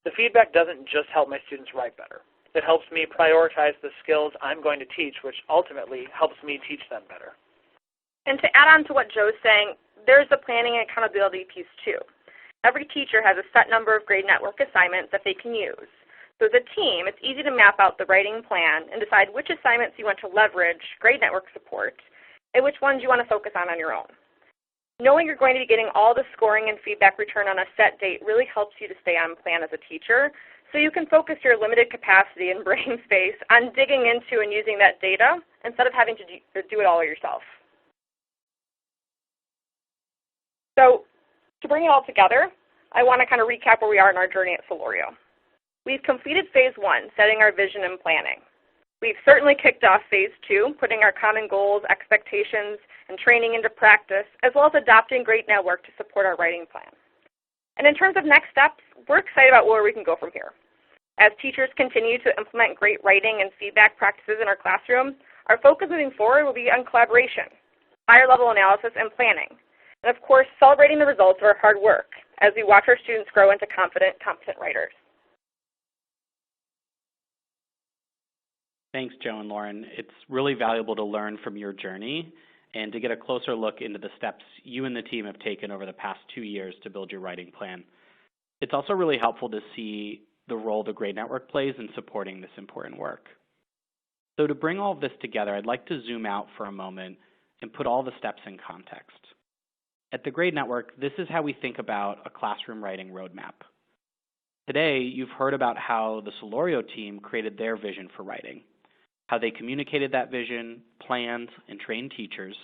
The feedback doesn't just help my students write better. It helps me prioritize the skills I'm going to teach, which ultimately helps me teach them better. And to add on to what Joe's saying, there's the planning and accountability piece too. Every teacher has a set number of Graide Network assignments that they can use. So as a team, it's easy to map out the writing plan and decide which assignments you want to leverage Graide Network support and which ones you want to focus on your own. Knowing you're going to be getting all the scoring and feedback return on a set date really helps you to stay on plan as a teacher, so you can focus your limited capacity and brain space on digging into and using that data instead of having to do it all yourself. So to bring it all together, I want to kind of recap where we are in our journey at Solorio. We've completed phase 1, setting our vision and planning. We've certainly kicked off phase 2, putting our common goals, expectations, and training into practice, as well as adopting Graide Network to support our writing plan. And in terms of next steps, we're excited about where we can go from here. As teachers continue to implement great writing and feedback practices in our classroom, our focus moving forward will be on collaboration, higher level analysis, and planning. And of course, celebrating the results of our hard work as we watch our students grow into confident, competent writers. Thanks, Joe and Lauren. It's really valuable to learn from your journey and to get a closer look into the steps you and the team have taken over the past 2 years to build your writing plan. It's also really helpful to see the role the Graide Network plays in supporting this important work. So to bring all of this together, I'd like to zoom out for a moment and put all the steps in context. At the Graide Network, this is how we think about a classroom writing roadmap. Today, you've heard about how the Solorio team created their vision for writing, how they communicated that vision, planned, and trained teachers,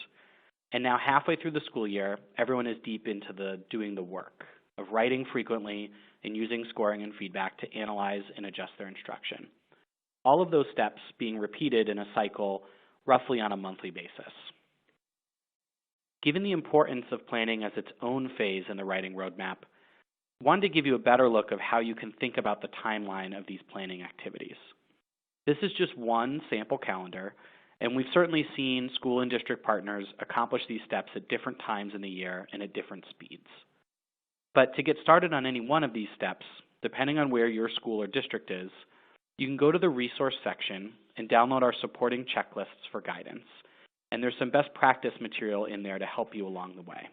and now halfway through the school year, everyone is deep into the doing the work of writing frequently and using scoring and feedback to analyze and adjust their instruction. All of those steps being repeated in a cycle roughly on a monthly basis. Given the importance of planning as its own phase in the writing roadmap, I wanted to give you a better look of how you can think about the timeline of these planning activities. This is just one sample calendar, and we've certainly seen school and district partners accomplish these steps at different times in the year and at different speeds. But to get started on any one of these steps, depending on where your school or district is, you can go to the resource section and download our supporting checklists for guidance. And there's some best practice material in there to help you along the way.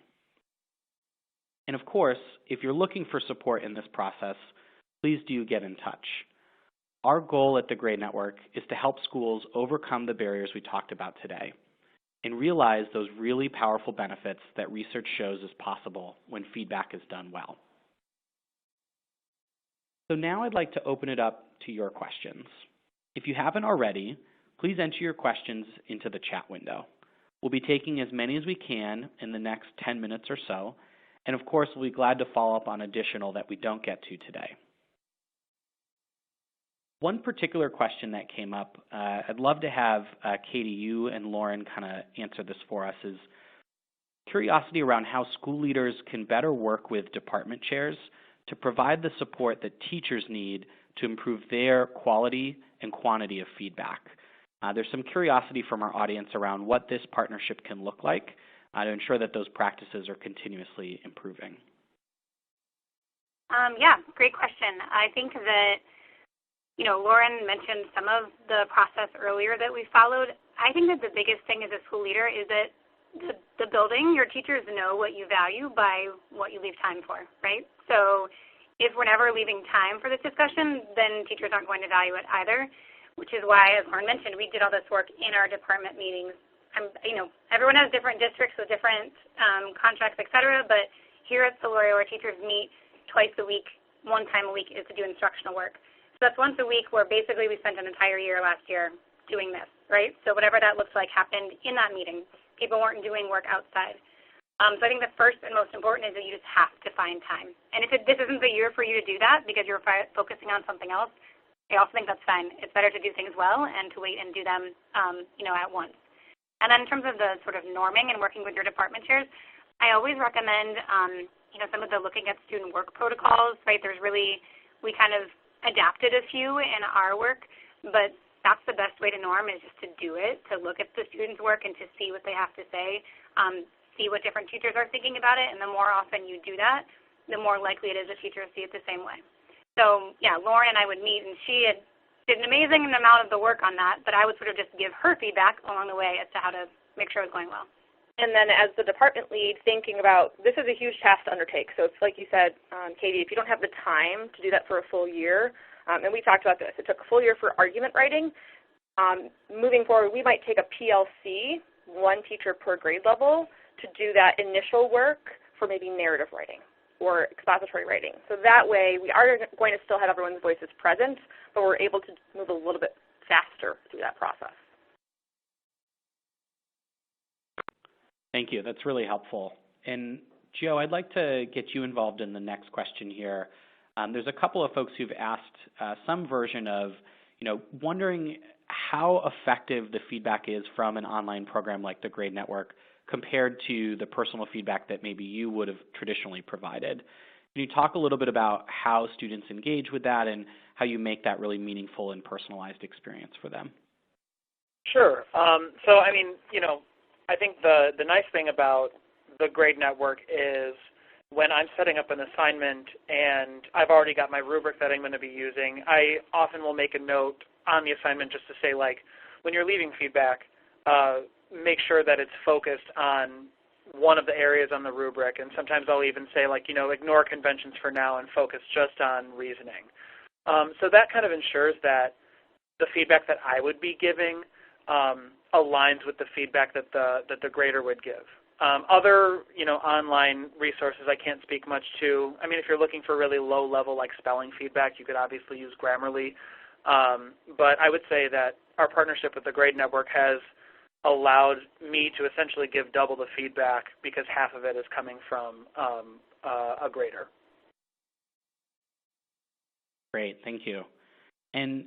And of course, if you're looking for support in this process, please do get in touch. Our goal at the Graide Network is to help schools overcome the barriers we talked about today and realize those really powerful benefits that research shows is possible when feedback is done well. So now I'd like to open it up to your questions. If you haven't already, please enter your questions into the chat window. We'll be taking as many as we can in the next 10 minutes or so, and of course, we'll be glad to follow up on additional that we don't get to today. One particular question that came up, I'd love to have Katie, you and Lauren kind of answer this for us, is curiosity around how school leaders can better work with department chairs to provide the support that teachers need to improve their quality and quantity of feedback. There's some curiosity from our audience around what this partnership can look like to ensure that those practices are continuously improving. Yeah, great question. I think that, Lauren mentioned some of the process earlier that we followed. I think that the biggest thing as a school leader is that the building, your teachers know what you value by what you leave time for, right? So if we're never leaving time for this discussion, then teachers aren't going to value it either, which is why, as Lauren mentioned, we did all this work in our department meetings. Everyone has different districts with different contracts, et cetera, but here at Solorio, our teachers meet twice a week. One time a week is to do instructional work. So that's once a week where basically we spent an entire year last year doing this, right? So whatever that looks like happened in that meeting. People weren't doing work outside. So I think the first and most important is that you just have to find time. And if this isn't the year for you to do that because you're focusing on something else, I also think that's fine. It's better to do things well and to wait and do them, at once. And then in terms of the sort of norming and working with your department chairs, I always recommend, some of the looking at student work protocols, right? We kind of adapted a few in our work, but that's the best way to norm is just to do it, to look at the students' work and to see what they have to say, see what different teachers are thinking about it, and the more often you do that, the more likely it is that teachers see it the same way. So, yeah, Lauren and I would meet, and she did an amazing amount of the work on that, but I would sort of just give her feedback along the way as to how to make sure it was going well. And then as the department lead, thinking about this is a huge task to undertake. So it's like you said, Katie, if you don't have the time to do that for a full year, and we talked about this, it took a full year for argument writing. Moving forward, we might take a PLC, one teacher per grade level, to do that initial work for maybe narrative writing or expository writing. So that way we are going to still have everyone's voices present, but we're able to move a little bit faster through that process. Thank you. That's really helpful. And Joe, I'd like to get you involved in the next question here. There's a couple of folks who've asked some version of, wondering how effective the feedback is from an online program like the Graide Network compared to the personal feedback that maybe you would have traditionally provided. Can you talk a little bit about how students engage with that and how you make that really meaningful and personalized experience for them? Sure. I think the nice thing about the Graide Network is when I'm setting up an assignment and I've already got my rubric that I'm going to be using, I often will make a note on the assignment just to say, like, when you're leaving feedback, make sure that it's focused on one of the areas on the rubric. And sometimes I'll even say, like, ignore conventions for now and focus just on reasoning. So that kind of ensures that the feedback that I would be giving aligns with the feedback that the grader would give. Other, online resources I can't speak much to. I mean, if you're looking for really low level, like spelling feedback, you could obviously use Grammarly. But I would say that our partnership with the Graide Network has allowed me to essentially give double the feedback because half of it is coming from a grader. Great, thank you. And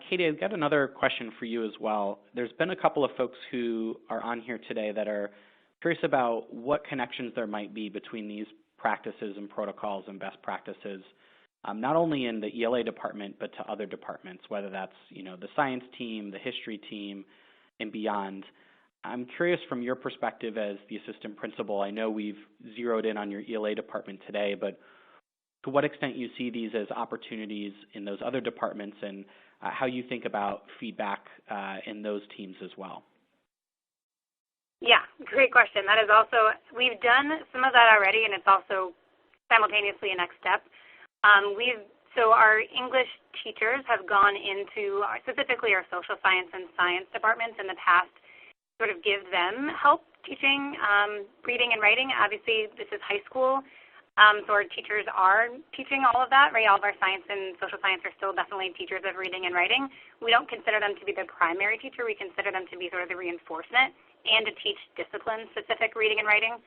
Katie, I've got another question for you as well. There's been a couple of folks who are on here today that are curious about what connections there might be between these practices and protocols and best practices, not only in the ELA department, but to other departments, whether that's the science team, the history team, and beyond. I'm curious from your perspective as the assistant principal, I know we've zeroed in on your ELA department today, but to what extent you see these as opportunities in those other departments and how you think about feedback in those teams as well. Yeah, great question. That is also, we've done some of that already, and it's also simultaneously a next step. So our English teachers have gone into specifically our social science and science departments in the past, sort of give them help teaching reading and writing. Obviously, this is high school, so our teachers are teaching all of that, right? All of our science and social science are still definitely teachers of reading and writing. We don't consider them to be the primary teacher. We consider them to be sort of the reinforcement and to teach discipline-specific reading and writing.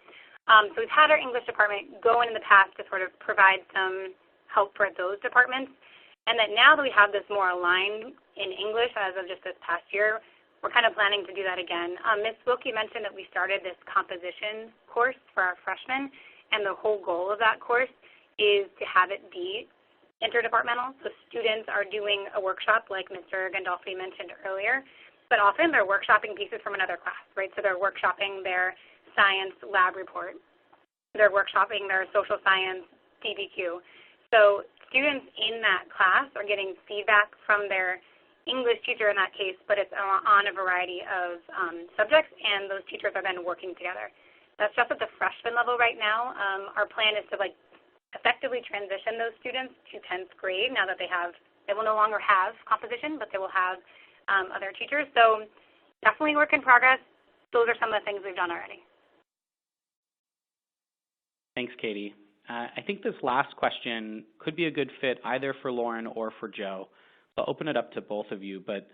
So we've had our English department go in the past to sort of provide some help for those departments, and that now that we have this more aligned in English as of just this past year, we're kind of planning to do that again. Ms. Wilkie mentioned that we started this composition course for our freshmen, and the whole goal of that course is to have it be interdepartmental. So students are doing a workshop like Mr. Gandolfi mentioned earlier, but often they're workshopping pieces from another class, right? So they're workshopping their science lab report. They're workshopping their social science DBQ. So students in that class are getting feedback from their English teacher in that case, but it's on a variety of subjects, and those teachers are then working together. That's just at the freshman level right now. Our plan is to effectively transition those students to 10th grade now that they will no longer have composition, but they will have other teachers. So definitely work in progress. Those are some of the things we've done already. Thanks, Katie. I think this last question could be a good fit either for Lauren or for Joe. I'll open it up to both of you, but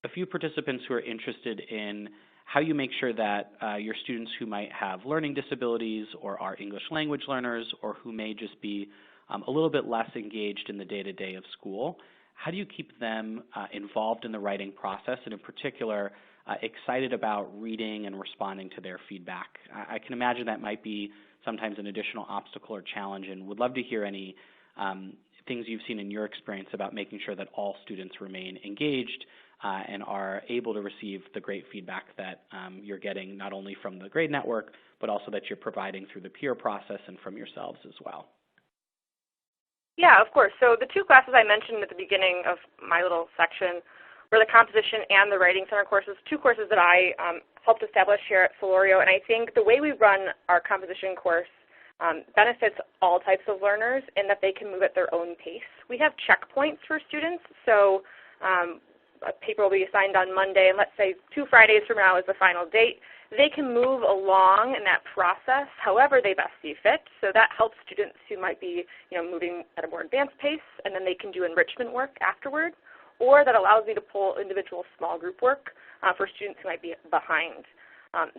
a few participants who are interested in how you make sure that your students who might have learning disabilities or are English language learners or who may just be a little bit less engaged in the day-to-day of school, how do you keep them involved in the writing process, and in particular, excited about reading and responding to their feedback? I can imagine that might be sometimes an additional obstacle or challenge, and would love to hear any things you've seen in your experience about making sure that all students remain engaged and are able to receive the great feedback that you're getting not only from the Graide Network, but also that you're providing through the peer process and from yourselves as well. Yeah, of course. So the two classes I mentioned at the beginning of my little section were the composition and the writing center courses, two courses that I helped establish here at Solorio. And I think the way we run our composition course benefits all types of learners in that they can move at their own pace. We have checkpoints for students. So a paper will be assigned on Monday, and let's say 2 Fridays from now is the final date. They can move along in that process however they best see fit. So that helps students who might be moving at a more advanced pace, and then they can do enrichment work afterward. Or that allows me to pull individual small group work for students who might be behind.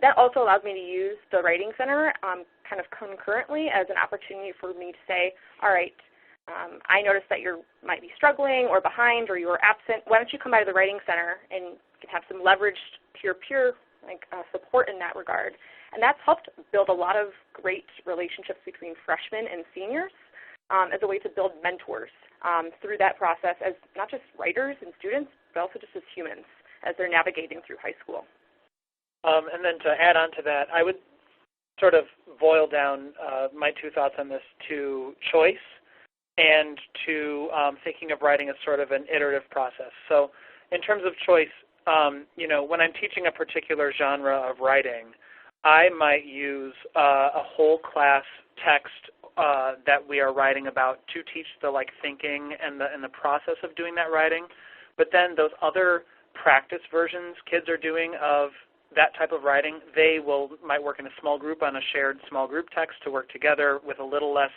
That also allows me to use the Writing Center kind of concurrently as an opportunity for me to say, all right, I noticed that you might be struggling or behind or you are absent. Why don't you come by to the Writing Center and you can have some leveraged peer-peer support in that regard. And that's helped build a lot of great relationships between freshmen and seniors as a way to build mentors through that process as not just writers and students, but also just as humans as they're navigating through high school. And then to add on to that, I would sort of boil down my 2 thoughts on this to choice and to thinking of writing as sort of an iterative process. So in terms of choice, when I'm teaching a particular genre of writing, I might use a whole class text that we are writing about to teach the thinking and the process of doing that writing. But then those other practice versions kids are doing of that type of writing, they might work in a small group on a shared small group text to work together with a little less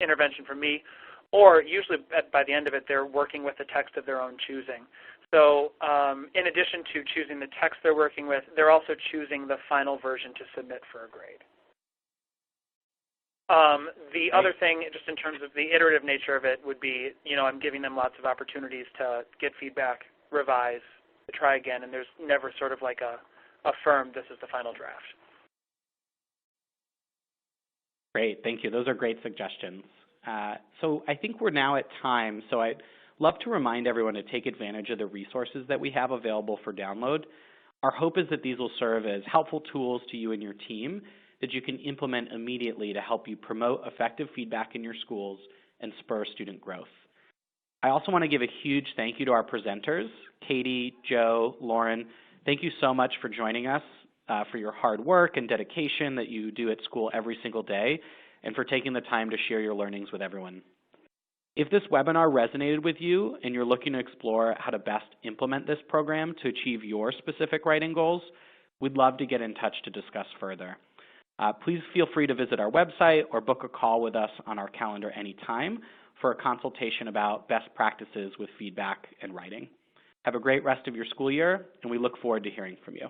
intervention from me, or usually by the end of it, they're working with a text of their own choosing. So in addition to choosing the text they're working with, they're also choosing the final version to submit for a grade. The other thing, just in terms of the iterative nature of it, would be, I'm giving them lots of opportunities to get feedback, revise, to try again, and there's never sort of a firm, this is the final draft. Great, thank you. Those are great suggestions. So I think we're now at time, so I'd love to remind everyone to take advantage of the resources that we have available for download. Our hope is that these will serve as helpful tools to you and your team that you can implement immediately to help you promote effective feedback in your schools and spur student growth. I also want to give a huge thank you to our presenters, Katie, Joe, Lauren. Thank you so much for joining us, for your hard work and dedication that you do at school every single day, and for taking the time to share your learnings with everyone. If this webinar resonated with you and you're looking to explore how to best implement this program to achieve your specific writing goals, we'd love to get in touch to discuss further. Please feel free to visit our website or book a call with us on our calendar anytime for a consultation about best practices with feedback and writing. Have a great rest of your school year, and we look forward to hearing from you.